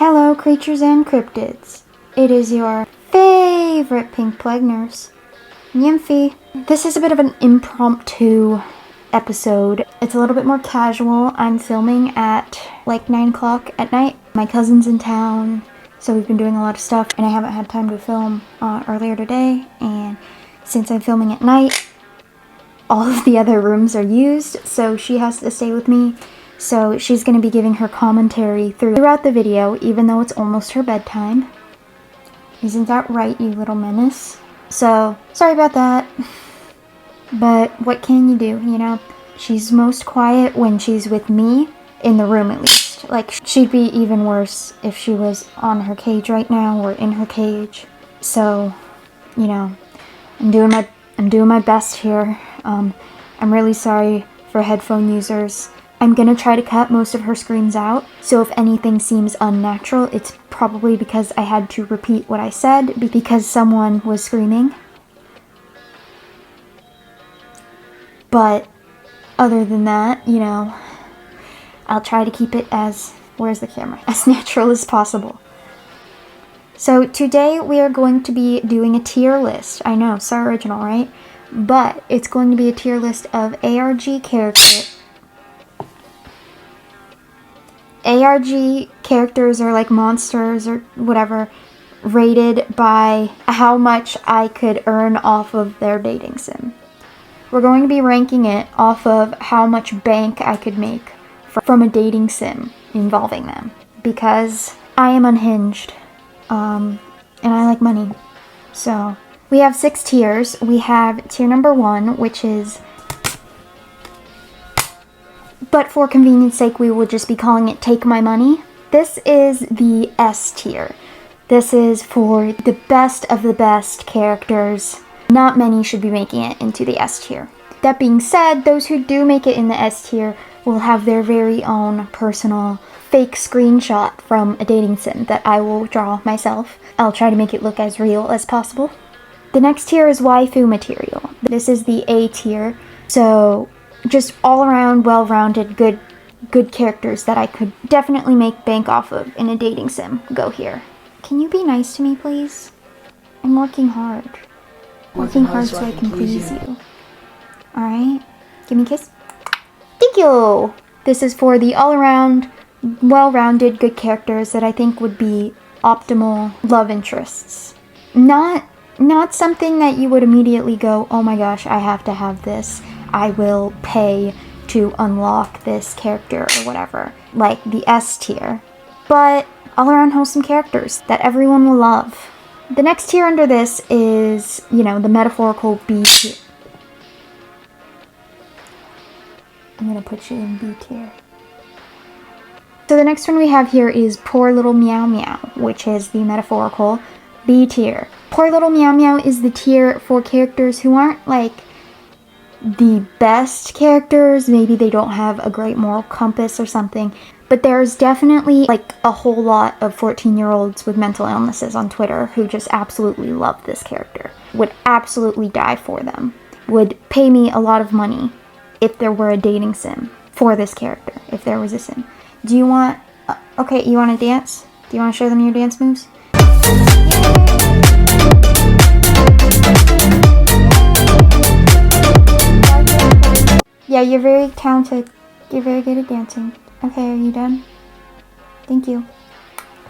Hello, creatures and cryptids. It is your favorite pink plague nurse, Nymphy. This is a bit of an impromptu episode. It's a little bit more casual. I'm filming at like 9 o'clock at night. My cousin's in town, so we've been doing a lot of stuff, and I haven't had time to film earlier today. And since I'm filming at night, all of the other rooms are used, so she has to stay with me. So she's going to be giving her commentary throughout the video, even though it's almost her bedtime. Isn't that right, you little menace? So, sorry about that. But what can you do, you know? She's most quiet when she's with me, in the room at least. Like, she'd be even worse if she was on her cage right now, or in her cage. So, you know, I'm doing my best here. I'm really sorry for headphone users. I'm gonna try to cut most of her screams out, so if anything seems unnatural, it's probably because I had to repeat what I said because someone was screaming. But other than that, you know, I'll try to keep it as, where's the camera? As natural as possible. So today we are going to be doing a tier list. I know, so original, right? But it's going to be a tier list of ARG characters or like monsters or whatever, rated by how much I could earn off of their dating sim. We're going to be ranking it off of how much bank I could make from a dating sim involving them, because I am unhinged and I like money. So we have 6 tiers. We have tier number 1, which is, but for convenience sake, we will just be calling it Take My Money. This is the S tier. This is for the best of the best characters. Not many should be making it into the S tier. That being said, those who do make it in the S tier will have their very own personal fake screenshot from a dating sim that I will draw myself. I'll try to make it look as real as possible. The next tier is waifu material. This is the A tier. So just all around well-rounded good characters that I could definitely make bank off of in a dating sim go here. Can you be nice to me, please? I'm working hard. Working hard so I can please you. Alright? Give me a kiss. Thank you! This is for the all-around, well-rounded good characters that I think would be optimal love interests. Not something that you would immediately go, oh my gosh, I have to have this. I will pay to unlock this character or whatever, like the S tier, but all around wholesome characters that everyone will love. The next tier under this is, you know, the metaphorical B tier. I'm gonna put you in B tier. So the next one we have here is Poor Little Meow Meow, which is the metaphorical B tier. Poor Little Meow Meow is the tier for characters who aren't like the best characters. Maybe they don't have a great moral compass or something, but there's definitely like a whole lot of 14-year-olds with mental illnesses on Twitter who just absolutely love this character, would absolutely die for them, would pay me a lot of money if there were a dating sim for this character, if there was a sim. Do you want, okay, you want to dance? Do you want to show them your dance moves? Yeah, you're very talented. You're very good at dancing. Okay, are you done? Thank you.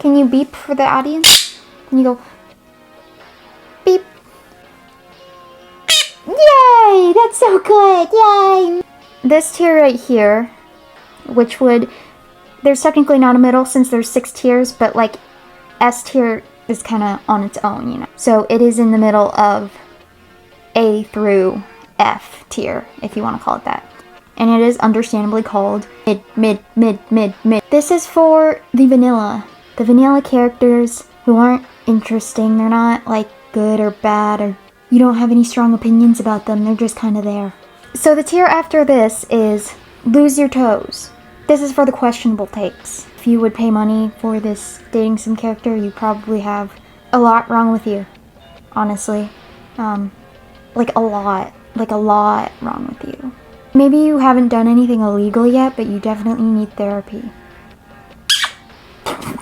Can you beep for the audience? Can you go beep? Yay! That's so good! Yay! This tier right here, which would, there's technically not a middle since there's 6 tiers, but like S tier is kind of on its own, you know. So it is in the middle of A through F tier, if you want to call it that. And it is understandably called mid. This is for the vanilla characters who aren't interesting. They're not like good or bad, or you don't have any strong opinions about them. They're just kind of there. So the tier after this is Lose Your Toes. This is for the questionable takes. If you would pay money for this dating sim character, you probably have a lot wrong with you. Honestly. Like a lot wrong with you. Maybe you haven't done anything illegal yet, but you definitely need therapy.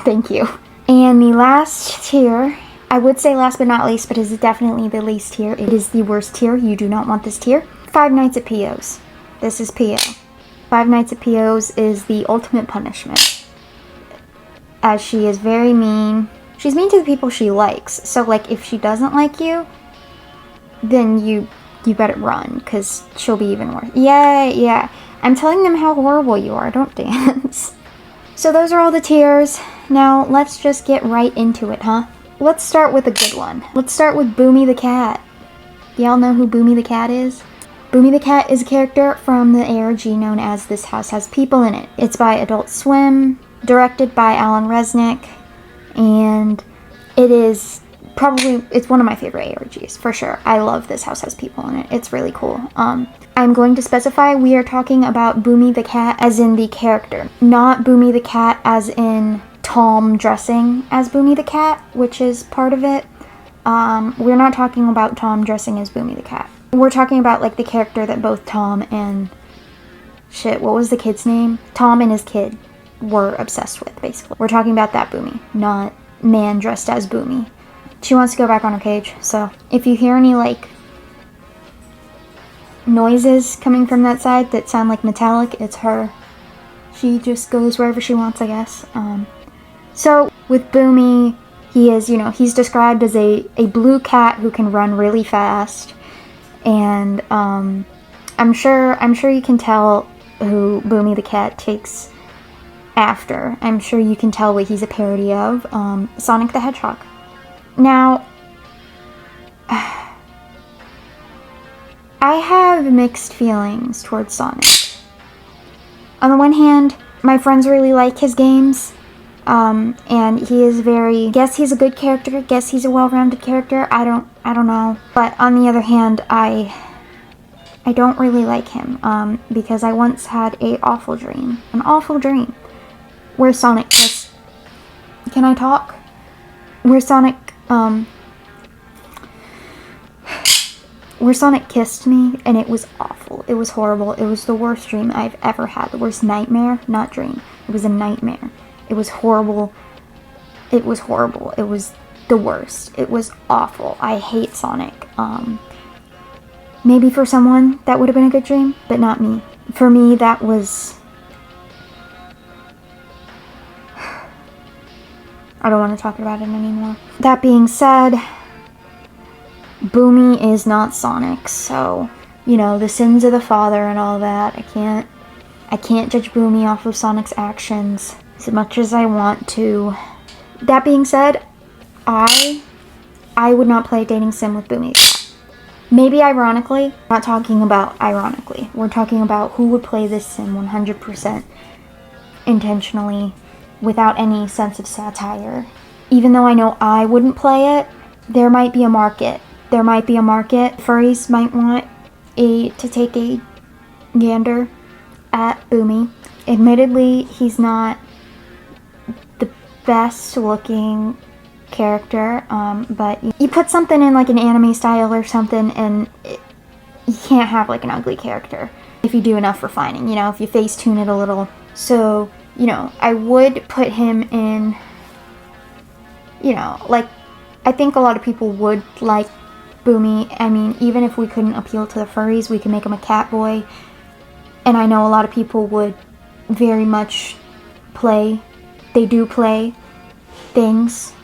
Thank you. And the last tier, I would say last but not least, but it is definitely the least tier. It is the worst tier. You do not want this tier. Five Nights at P.O.'s. This is P.O. Five Nights at P.O.'s is the ultimate punishment. As she is very mean. She's mean to the people she likes. So, like, if she doesn't like you, then you better run, because she'll be even worse. Yeah. I'm telling them how horrible you are. Don't dance. So those are all the tiers. Now, let's just get right into it, huh? Let's start with a good one. Let's start with Boomi the Cat. Y'all know who Boomi the Cat is? Boomi the Cat is a character from the ARG known as This House Has People in It. It's by Adult Swim, directed by Alan Resnick, and it is probably, it's one of my favorite ARGs, for sure. I love This House Has People in It. It's really cool. I'm going to specify we are talking about Boomi the Cat as in the character, not Boomi the Cat as in Tom dressing as Boomi the Cat, which is part of it. We're not talking about Tom dressing as Boomi the Cat. We're talking about, like, the character that both Tom and... Shit, what was the kid's name? Tom and his kid were obsessed with, basically. We're talking about that Boomi, not man dressed as Boomi. She wants to go back on her cage, so if you hear any, like, noises coming from that side that sound like metallic, it's her. She just goes wherever she wants, I guess. So, with Boomi, he is, he's described as a blue cat who can run really fast. And I'm sure you can tell who Boomi the Cat takes after. I'm sure you can tell what he's a parody of, Sonic the Hedgehog. Now, I have mixed feelings towards Sonic. On the one hand, my friends really like his games, and he is guess he's a good character, guess he's a well-rounded character, I don't know. But on the other hand, I don't really like him, because I once had an awful dream, where Sonic just, can I talk? Where Sonic kissed me, and it was awful. It was horrible. It was the worst dream I've ever had. The worst nightmare, not dream. It was a nightmare. It was horrible. It was horrible. It was the worst. It was awful. I hate Sonic. Maybe for someone that would have been a good dream, but not me. For me, that was... I don't want to talk about it anymore. That being said, Boomi is not Sonic, so, the sins of the father and all that. I can't judge Boomi off of Sonic's actions as much as I want to. That being said, I would not play a dating sim with Boomi. Maybe ironically, not talking about ironically. We're talking about who would play this sim 100% intentionally, without any sense of satire. Even though I know I wouldn't play it, there might be a market. There might be a market. Furries might want to take a gander at Boomi. Admittedly, he's not the best looking character, but you put something in like an anime style or something, and you can't have like an ugly character if you do enough refining, if you face tune it a little. So, I would put him in, like, I think a lot of people would like Boomi. I mean, even if we couldn't appeal to the furries, we could make him a cat boy. And I know a lot of people would very much they do play things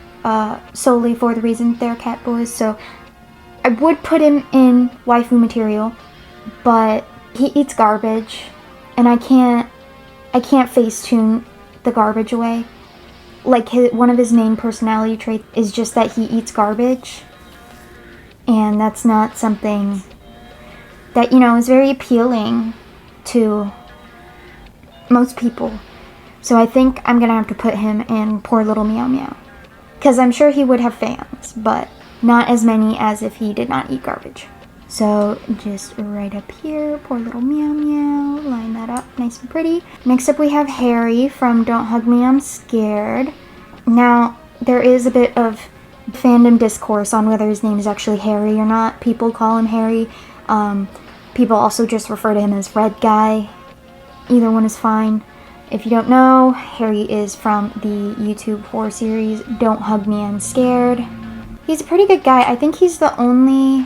solely for the reason they're cat boys. So I would put him in waifu material, but he eats garbage, and I can't face tune the garbage away. Like, one of his main personality traits is just that he eats garbage. And that's not something that, is very appealing to most people. So I think I'm going to have to put him in Poor Little Meow Meow. Because I'm sure he would have fans, but not as many as if he did not eat garbage. So just right up here, Poor Little Meow Meow, line that up nice and pretty. Next up we have Harry from Don't Hug Me, I'm Scared. Now, there is a bit of fandom discourse on whether his name is actually Harry or not. People call him Harry. People also just refer to him as Red Guy. Either one is fine. If you don't know, Harry is from the YouTube horror series Don't Hug Me, I'm Scared. He's a pretty good guy. I think he's the only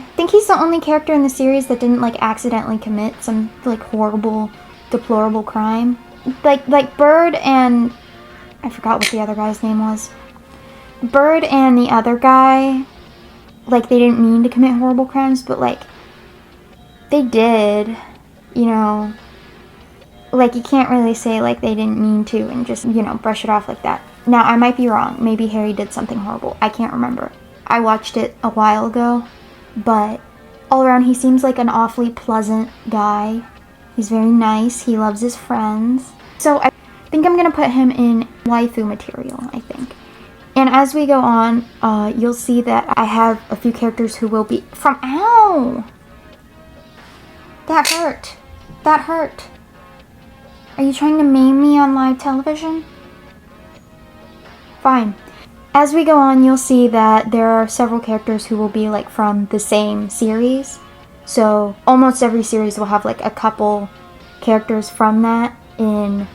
character in the series that didn't like accidentally commit some like horrible, deplorable crime. Like Bird and I forgot what the other guy's name was. Bird and the other guy, like they didn't mean to commit horrible crimes, but like they did, you know. Like, you can't really say, like, they didn't mean to and just, you know, brush it off like that. Now, I might be wrong. Maybe Harry did something horrible. I can't remember. I watched it a while ago, but all around, he seems like an awfully pleasant guy. He's very nice. He loves his friends. So, I think I'm going to put him in waifu material, I think. And as we go on, you'll see that I have a few characters who will be from... Ow! That hurt. That hurt. Are you trying to maim me on live television? Fine. As we go on, you'll see that there are several characters who will be like from the same series. So almost every series will have like a couple characters from that in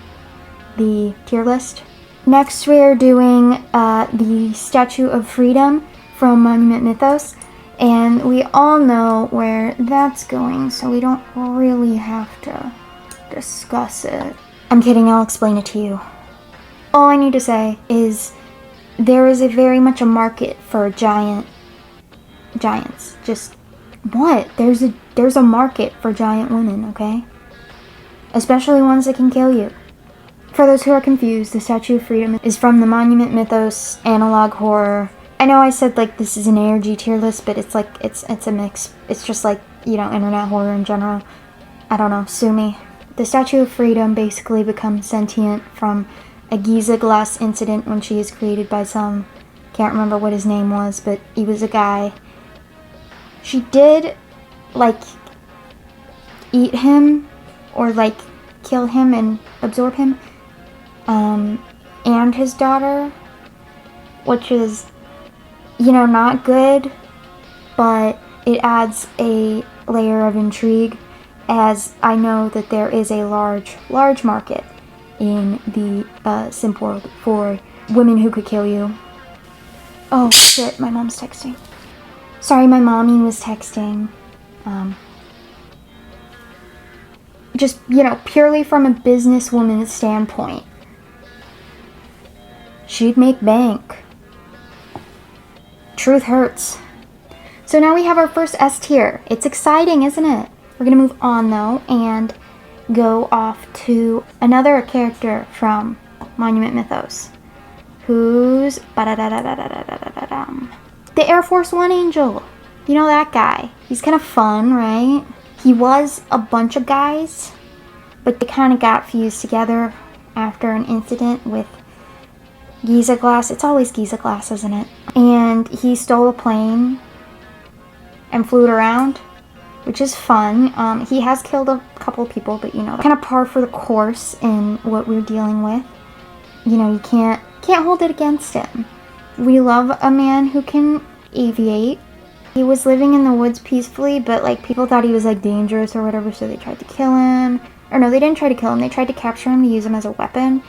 the tier list. Next, we're doing the Statue of Freedom from Monument Mythos. And we all know where that's going, so we don't really have to discuss it. I'm kidding, I'll explain it to you. All I need to say is there is very much a market for giants. Just what? There's a market for giant women, okay? Especially ones that can kill you. For those who are confused, the Statue of Freedom is from the Monument Mythos Analog Horror. I know I said like this is an ARG tier list, but it's like it's a mix. It's just like, you know, internet horror in general. I don't know, sue me. The Statue of Freedom basically becomes sentient from a Giza glass incident when she is created by some, can't remember what his name was, but he was a guy. She did, like, eat him, or, like, kill him and absorb him, and his daughter, which is, you know, not good, but it adds a layer of intrigue, as I know that there is a large market in the simp world for women who could kill you. Oh shit, my mom's texting. Sorry, my mommy was texting. Just, you know, purely from a businesswoman's standpoint, she'd make bank. Truth hurts. So now we have our first S tier. It's exciting, isn't it? We're gonna move on though and go off to another character from Monument Mythos, who's the Air Force One Angel. You know that guy. He's kind of fun, right? He was a bunch of guys, but they kind of got fused together after an incident with Giza glass. It's always Giza glass, isn't it? And he stole a plane and flew it around, which is fun. He has killed a couple of people, but you know, kind of par for the course in what we're dealing with. You know, you can't hold it against him. We love a man who can aviate. He was living in the woods peacefully, but like people thought he was like dangerous or whatever, so they tried to kill him. Or no, they didn't try to kill him. They tried to capture him to use him as a weapon.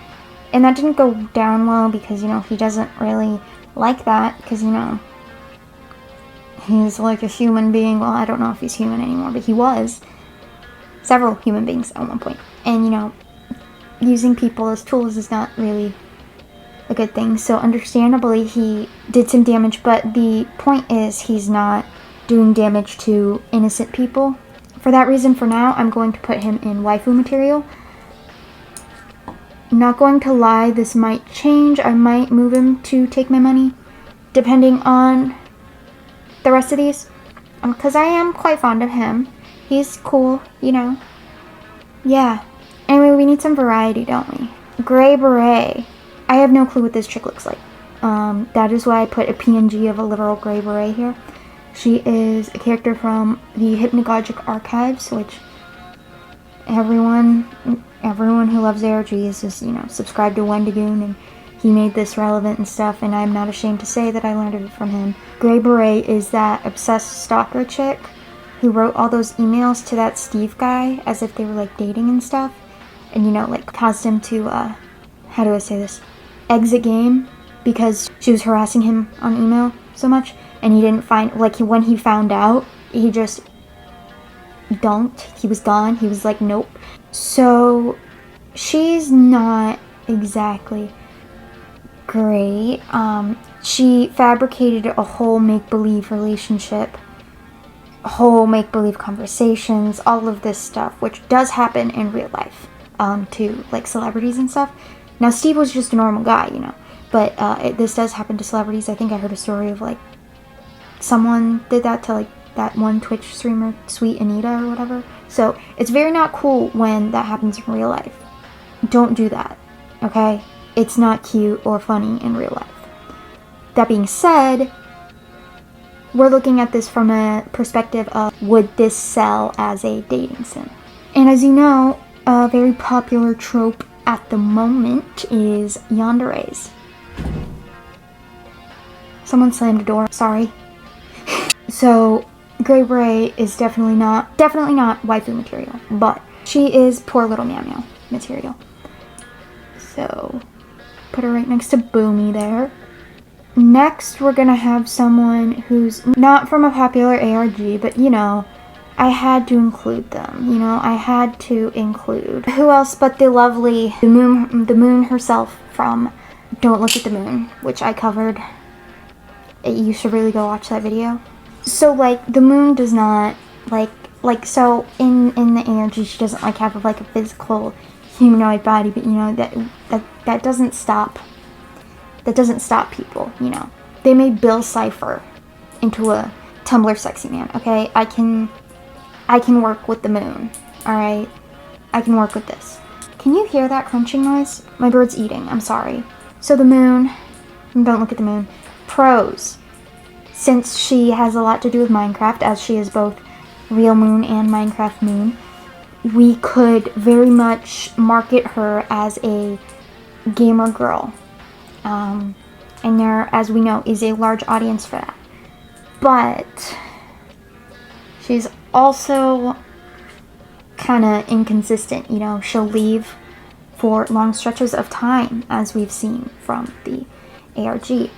And that didn't go down well because, you know, he doesn't really like that because, you know, he's like a human being. Well, I don't know if he's human anymore, but he was several human beings at one point. And, you know, using people as tools is not really a good thing. So understandably, he did some damage, but the point is he's not doing damage to innocent people. For that reason, for now, I'm going to put him in waifu material. Not going to lie, this might change. I might move him to take my money, depending on the rest of these, because I am quite fond of him. He's cool, you know. Yeah. Anyway, we need some variety, don't we? Gray Beret. I have no clue what this chick looks like. That is why I put a PNG of a literal Gray Beret here. She is a character from the Hypnagogic Archives, which everyone who loves ARGs is, you know, subscribed to Wendigoon, and he made this relevant and stuff, and I'm not ashamed to say that I learned it from him. Gray Beret is that obsessed stalker chick who wrote all those emails to that Steve guy as if they were like dating and stuff. and, you know, like, caused him to, how do I say this? Exit game, because she was harassing him on email so much, and he didn't find, like, when he found out, he just dunked. He was gone. He was like, nope. So she's not exactly great. She fabricated a whole make-believe relationship, a whole make-believe conversations, all of this stuff, which does happen in real life, to, like, celebrities and stuff. Now, Steve was just a normal guy, you know, but this does happen to celebrities. I think I heard a story of, like, someone did that to, like, that one Twitch streamer, Sweet Anita or whatever. So it's very not cool when that happens in real life. Don't do that, okay? It's not cute or funny in real life. That being said, we're looking at this from a perspective of, would this sell as a dating sim? And as you know, a very popular trope at the moment is yanderes. Someone slammed a door, sorry. So, Grey Beret is definitely not waifu material, but she is poor little meow meow material. So, put her right next to Boomi there. Next, we're gonna have someone who's not from a popular ARG, but, you know, I had to include them. You know, I had to include who else but the lovely the moon herself from Don't Look at the Moon, which I covered. You should really go watch that video. So, like, the moon does not, so in the ARG, she doesn't, like, have, like, a physical humanoid body, but, you know, that doesn't stop people, you know. They made Bill Cipher into a Tumblr sexy man, okay? I can work with the moon, alright? I can work with this. Can you hear that crunching noise? My bird's eating, I'm sorry. So the moon, Don't Look at the Moon. Pros. Since she has a lot to do with Minecraft, as she is both real moon and Minecraft moon, we could very much market her as a gamer girl. And there, as we know, is a large audience for that. But she's also kind of inconsistent, you know. She'll leave for long stretches of time, as we've seen from the ARG.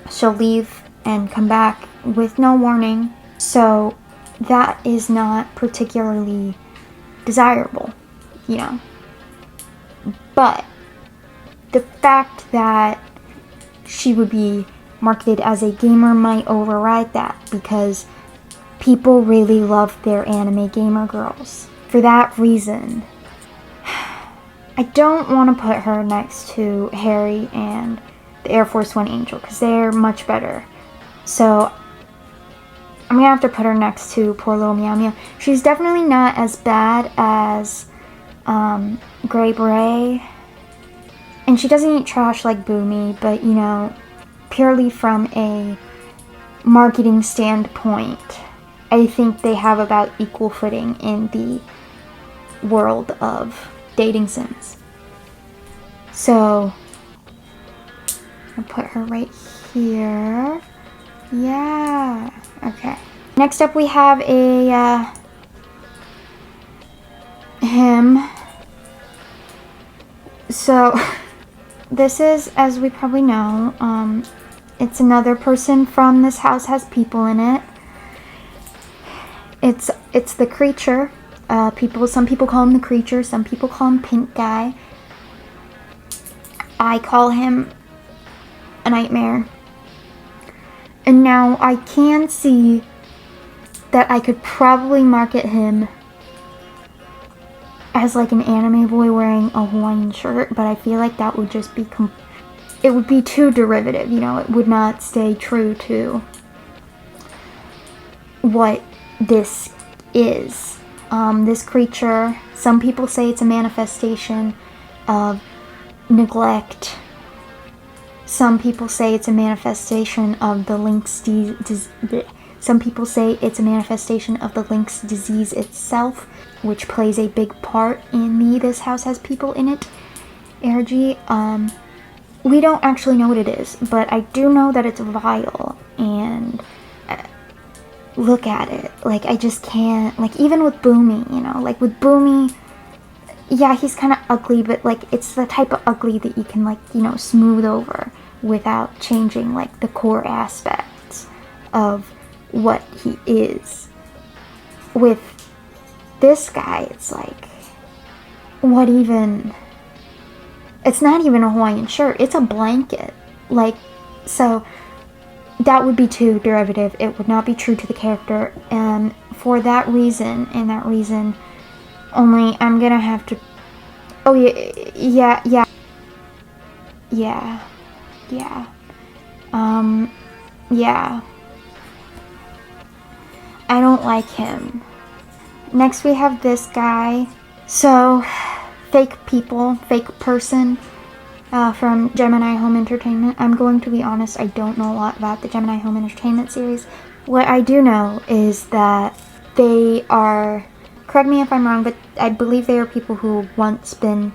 She'll leave and come back with no warning, so that is not particularly desirable, you know. But the fact that she would be marketed as a gamer might override that, because people really love their anime gamer girls. For that reason, I don't want to put her next to Harry and the Air Force One Angel, because they're much better. So I'm gonna have to put her next to poor little Meow Meow. She's definitely not as bad as Grey Beret, and she doesn't eat trash like Boomi, but, you know, purely from a marketing standpoint, I think they have about equal footing in the world of dating sims. So I'll put her right here. Yeah. Okay. Next up we have him. So this is, as we probably know, it's another person from This House Has People in It. It's the creature. Some people call him the creature, some people call him Pink Guy. I call him a nightmare. And now I can see that I could probably market him as like an anime boy wearing a Hawaiian shirt, but I feel like that would just be it would be too derivative, you know. It would not stay true to what this is. This creature, some people say it's a manifestation of neglect. Some people say it's a manifestation of the Lynx some people say it's a manifestation of the Lynx disease itself, which plays a big part in the This House Has People in It ARG. We don't actually know what it is, but I do know that it's vile, and look at it. Like, I just can't, like, even with Boomi, you know, like with Boomi, yeah, he's kind of ugly, but like it's the type of ugly that you can like, you know, smooth over without changing like the core aspects of what he is. With this guy, it's like, what even? It's not even a Hawaiian shirt, it's a blanket. Like, so that would be too derivative. It would not be true to the character, and for that reason, only I'm gonna have to. Oh yeah. Yeah. I don't like him. Next we have this guy. So, fake person from Gemini Home Entertainment. I'm going to be honest, I don't know a lot about the Gemini Home Entertainment series. What I do know is that they are, correct me if I'm wrong, but I believe they are people who once been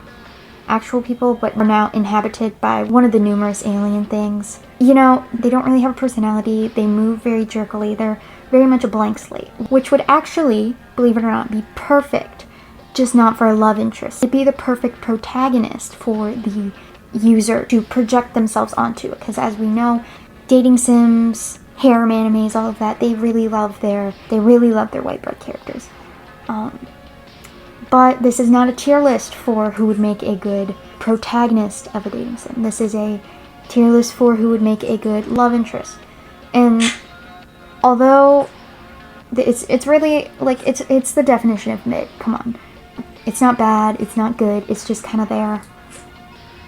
actual people but are now inhabited by one of the numerous alien things. You know, they don't really have a personality, they move very jerkily, they're very much a blank slate, which would actually, believe it or not, be perfect, just not for a love interest. It'd be the perfect protagonist for the user to project themselves onto, because as we know, dating sims, harem animes, all of that, they really love their white bread characters. But this is not a tier list for who would make a good protagonist of a dating sim. This is a tier list for who would make a good love interest. And although it's really like it's the definition of mid. Come on, it's not bad, it's not good, it's just kind of there.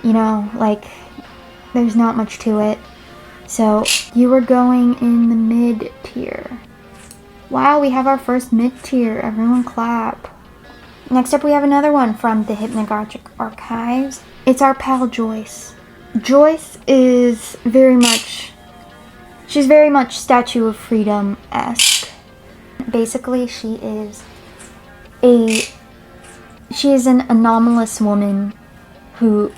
You know, like there's not much to it. So you are going in the mid tier. Wow, we have our first mid tier. Everyone clap. Next up we have another one from the Hypnagogic Archives. It's our pal Joyce. Joyce is she's very much Statue of Freedom-esque. Basically, she is an anomalous woman who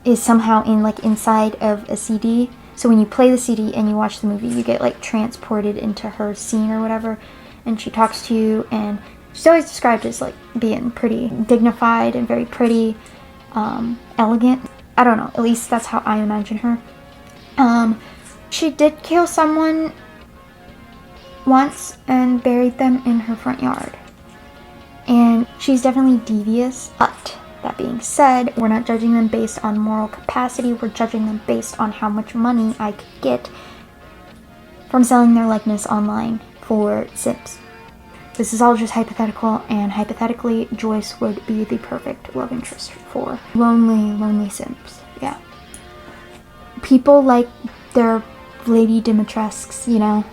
is somehow inside of a CD. So when you play the CD and you watch the movie, you get like transported into her scene or whatever, and she talks to you, and she's always described as like being pretty dignified and very pretty, elegant. I don't know, at least that's how I imagine her. She did kill someone once and buried them in her front yard. And she's definitely devious, but that being said, we're not judging them based on moral capacity, we're judging them based on how much money I could get from selling their likeness online for Simps. This is all just hypothetical, and hypothetically, Joyce would be the perfect love interest for lonely Simps. Yeah. People like their Lady Dimitrescu's, you know.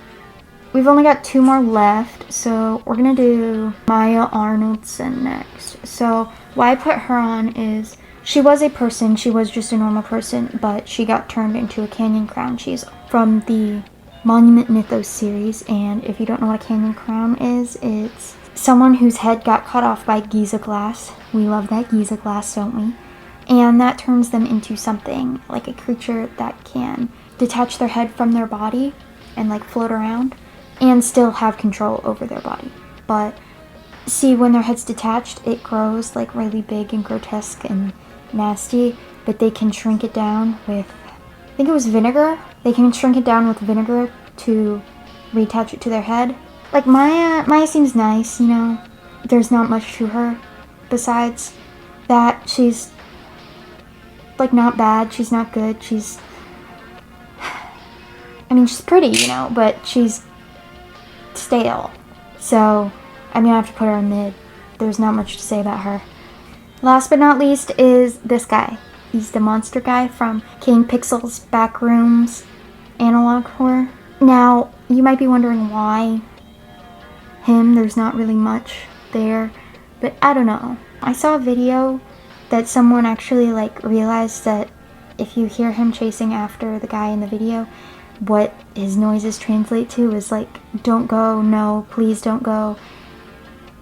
We've only got 2 more left, so we're gonna do Maya Arnoldson next. So why I put her on is she was a person, she was just a normal person, but she got turned into a canyon crown. She's from the Monument Mythos series, and if you don't know what a canyon crown is, it's someone whose head got cut off by Giza glass. We love that Giza glass, don't we? And that turns them into something like a creature that can detach their head from their body and like float around and still have control over their body. But see, when their head's detached, it grows like really big and grotesque and nasty, but they can shrink it down with, I think it was vinegar. They can shrink it down with vinegar to reattach it to their head. Like Maya seems nice, you know. There's not much to her besides that. She's like not bad, she's not good, she's pretty, you know, but she's stale. So I'm gonna have to put her in mid. There's not much to say about her. Last but not least is this guy. He's the monster guy from King Pixel's Backrooms Analog Horror. Now, you might be wondering why him. There's not really much there, but I don't know. I saw a video that someone actually like realized that if you hear him chasing after the guy in the video, what his noises translate to is like, don't go, no, please don't go.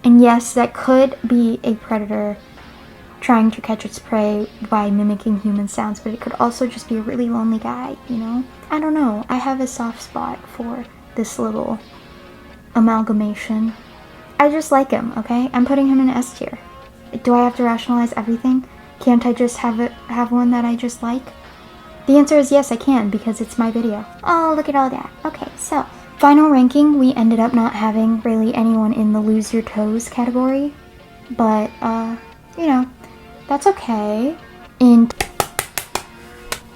And yes, that could be a predator trying to catch its prey by mimicking human sounds, but it could also just be a really lonely guy, you know? I don't know. I have a soft spot for this little amalgamation. I just like him, okay? I'm putting him in S tier. Do I have to rationalize everything? Can't I just have one that I just like? The answer is yes, I can, because it's my video. Oh, look at all that. Okay, so final ranking, we ended up not having really anyone in the lose your toes category, but you know, that's okay. In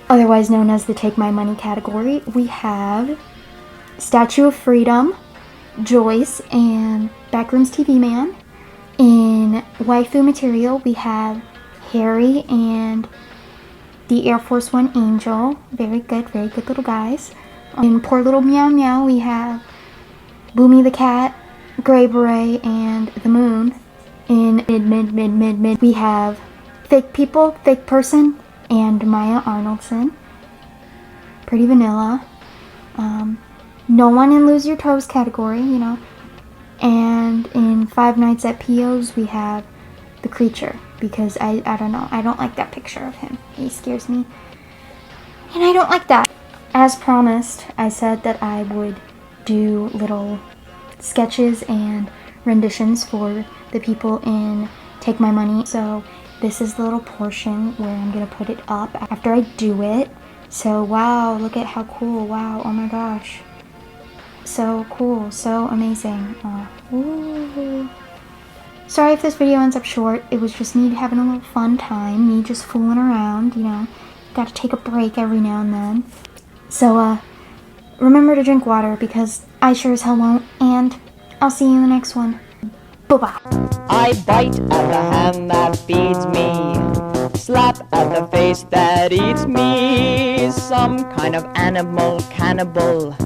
otherwise known as the take my money category, we have Statue of Freedom, Joyce, and Backrooms TV Man. In waifu material, we have Harry and the Air Force One Angel. Very good little guys. In Poor Little Meow Meow, we have Boomi the Cat, Gray Beret, and the Moon. In mid, we have Fake People, Fake Person, and Maya Arnoldson. Pretty vanilla. No one in Lose Your Toes category, you know. And in Five Nights at P.O.'s, we have the Creature, because I don't know, I don't like that picture of him. He scares me, and I don't like that. As promised, I said that I would do little sketches and renditions for the people in Take My Money, so this is the little portion where I'm gonna put it up after I do it. So wow, look at how cool. Wow, oh my gosh. So cool, so amazing. Ooh. Sorry if this video ends up short. It was just me having a little fun time, me just fooling around, you know. Gotta take a break every now and then. So, remember to drink water, because I sure as hell won't, and I'll see you in the next one. Bye-bye. I bite at the hand that feeds me, slap at the face that eats me, some kind of animal cannibal.